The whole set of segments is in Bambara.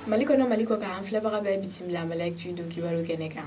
Maliko ka an filɛbaga bɛɛ bisimila Malɛktu don kibaru kɛnɛ kan.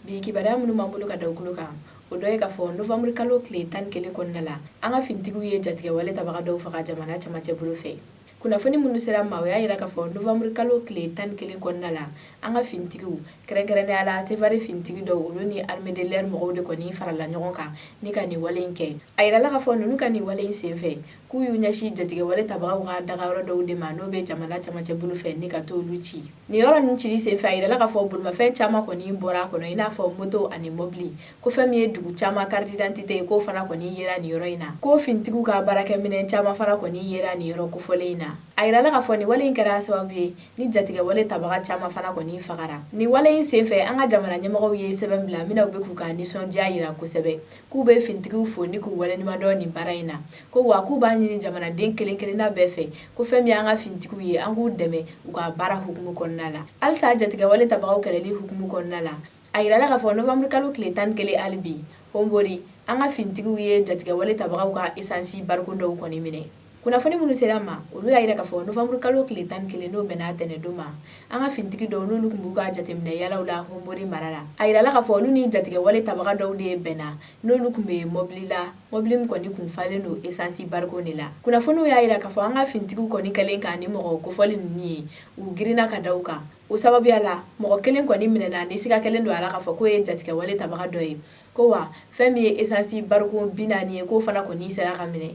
Bi kibaruya minnu b'an bolo ka da u tulo kan, o dɔ ye k'a fɔ novembre kalo tile 11 kɔnɔna la, an ka finitigiw ye jatigɛwale tabaga dɔw faga jamana cɛmancɛ bolo fɛ. Kunnafoni minnu sera an ma o y'a yira k'a fɔ novembre kalo tile 11 kɔnɔna la, an ka finitigiw kɛrɛnkɛrɛnnenya la Sevare finitigi dɔw olu ni armée de l'air mɔgɔw de kɔni farala ɲɔgɔn kan ni ka nin wale in kɛ. A yirala k'a fɔ ninnu ka nin wale in senfɛ k'u y'u ɲɛsin jatigɛwale tabagaw ka dagayɔrɔ dɔw de ma n'o bɛ jamana cɛmancɛ bolo fɛ ni ka t'olu ci. Nin yɔrɔ ninnu cili senfɛ a yirala k'a fɔ bolimafɛn caman kɔni bɔra a kɔnɔ i n'a fɔ moto ani mobili ko fɛn min ye dugu caman carte d'identité ye k'o fana kɔni yera nin yɔrɔ in na. Ko finitigiw ka baarakɛminɛn caman fana kɔni yera nin yɔrɔ kofɔlen in na. A yirala k'a fɔ nin wale in kɛra sababu ye ni jatigɛwale tabaga caman fana kɔni fagara. Nin wale in senfɛ an ka jamana ɲɛmɔgɔw ye sɛbɛn bila min na u bɛ k'u ka nisɔndiya yira kosɛbɛ k'u bɛ finitigiw fo ni k'u waleɲuman dɔn nin baara in na ko wa k'u b'a ɲini jamanaden kelen kelenna bɛɛ fɛ ko fɛn min an ka finitigiw ye an k'u dɛmɛ u ka baara hukumu kɔnɔna la. Halisa jatigɛwale tabagaw kɛlɛli hukumu kɔnɔna la a yirala k'a fɔ novembre kalo tile 11 hali bi Honbori an ka finitigiw ye jatigɛwale tabagaw ka essence bariko dɔw kɔni minɛ. Kunnafoni minnu sera an ma olu y'a yira k'a fɔ novembre kalo tile 11 n'o bɛnna tɛnɛndon ma an ka finitigi dɔw n'olu tun b'u ka jateminɛ yalaw la Honbori mara la. A yirala k'a fɔ olu ni jatigɛwale tabaga dɔw de bɛnna n'olu tun bɛ mobili la mobili min kɔni kun falen don essence bariko de la. Kunnafoniw y'a yira k'a fɔ an ka finitigiw kɔni kɛlen ka ni mɔgɔ kofɔli ninnu ye u girinna ka da u kan. O sababuya la mɔgɔ kelen kɔni minɛna ni siga kelen don a la k'a fɔ k'o ye jatigɛwale tabaga dɔ ye ko wa fɛn min ye essence bariko 40 ye k'o fana kɔni sera ka minɛ.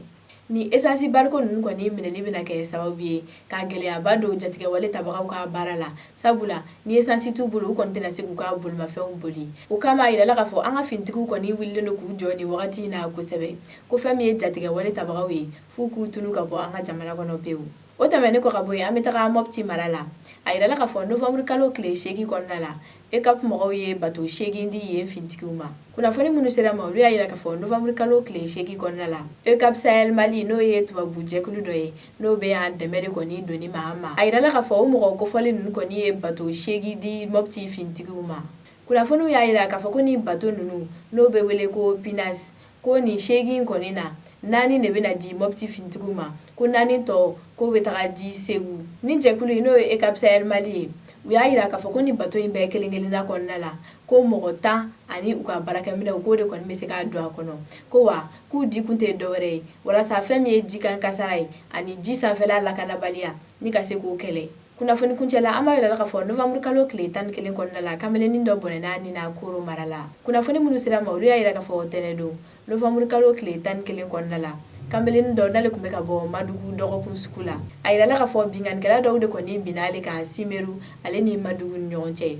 Ni essence bariko ninnu kɔni minɛli bɛna kɛ sababu ye ka gɛlɛyaba don jatigɛwale tabagaw ka baara la sabula ni essence t'u bolo u kɔni tɛna se k'u ka bolimafɛnw boli. O kama a yirala k'a fɔ an ka finitigiw kɔni wililen don k'u jɔ nin wagati in na kosɛbɛ ko fɛn min ye jatigɛwale tabagaw ye f'u k'u tunu ka bɔ an ka jamana kɔnɔ pewu. O tɛmɛnen kɔ ka bɔ yen an bɛ taga Mopti mara la. A yirala k'a fɔ novembre kalo tile 8 kɔnɔna la ECAP mɔgɔw ye bateau 8 di yen finitigiw ma. Kunnafoni minnu sera ma olu y'a yira k'a fɔ novembre kalo tile 8 kɔnɔna la ECAP Sahel Mali n'o ye tubabu jɛkulu dɔ ye n'o bɛ yan dɛmɛ de kɔni donni ma an ma. A yirala k'a fɔ o mɔgɔ kofɔlen ninnu kɔni ye bateau 8 di Mopti finitigiw ma. Kunnafoniw y'a yira k'a fɔ ko ni bateau ninnu n'o bɛ wele ko Pinas ko nin 8 kɔni na 4 de bɛna di Mopti finitigiw ma ko 4 tɔ k'o bɛ taga di Segu. Ni jɛkulu in n'o ye ECAP Sahel Mali ye u y'a yira k'a fɔ ko ni bateau in bɛɛ kelen kelenna kɔnɔna la ko mɔgɔ 10 ani u ka baarakɛminɛw k'o de kɔni bɛ se ka don a kɔnɔ ko wa k'u dikun tɛ dɔwɛrɛ ye walasa fɛn min ye jikan kasara ye ani ji sanfɛla lakanabaliya ni ka se k'o kɛlɛ. Kunnafoni kuncɛla an b'a yirala k'a fɔ novembre kalo tile 11 kɔnɔna la kamalenin dɔ bɔnɛna nin na Koro mara la. Kunnafoni minnu sera ma olu y'a yira k'a fɔ tɛnɛndon novembre kalo tile 11 kɔnɔna la kamalenin dɔ n'ale tun bɛ ka bɔ Madugu dɔgɔkun sugu la. A yirala k'a fɔ bingannikɛla dɔw de kɔni binna ale kan Simeru ale ni Madugu ni ɲɔgɔn cɛ.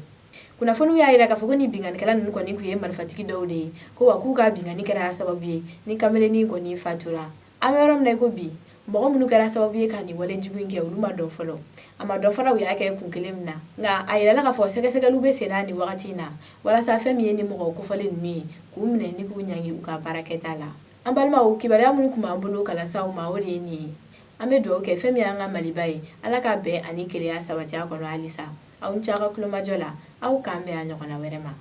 Kunnafoniw y'a yira k'a fɔ ko ni bingannikɛla ninnu kɔni tun ye marifatigi dɔw de ye ko wa k'u ka binganni kɛra sababu ye ni kamalenin kɔni fatura. An bɛ yɔrɔ min na i ko bi mɔgɔ minnu kɛra sababu ye ka nin walejugu in kɛ olu ma dɔn fɔlɔ a ma dɔn fana u y'a kɛ kun kelen min na nka a yirala k'a fɔ sɛgɛsɛgɛliw bɛ senna nin wagati in na walasa fɛn min ye ni mɔgɔ kofɔlen ninnu ye k'u minɛ ni k'u ɲangi u ka baarakɛta la. An balimaw kibaruya minnu tun b'an bolo kalansaw ma o de ye nin ye. An bɛ dugawu kɛ fɛn min y'an ka Maliba ye Ala ka bɛn ani kelenya sabati a kɔnɔ halisa. Aw ni ce aw ka kulomajɔ la aw k'an bɛn a ɲɔgɔnna wɛrɛ ma.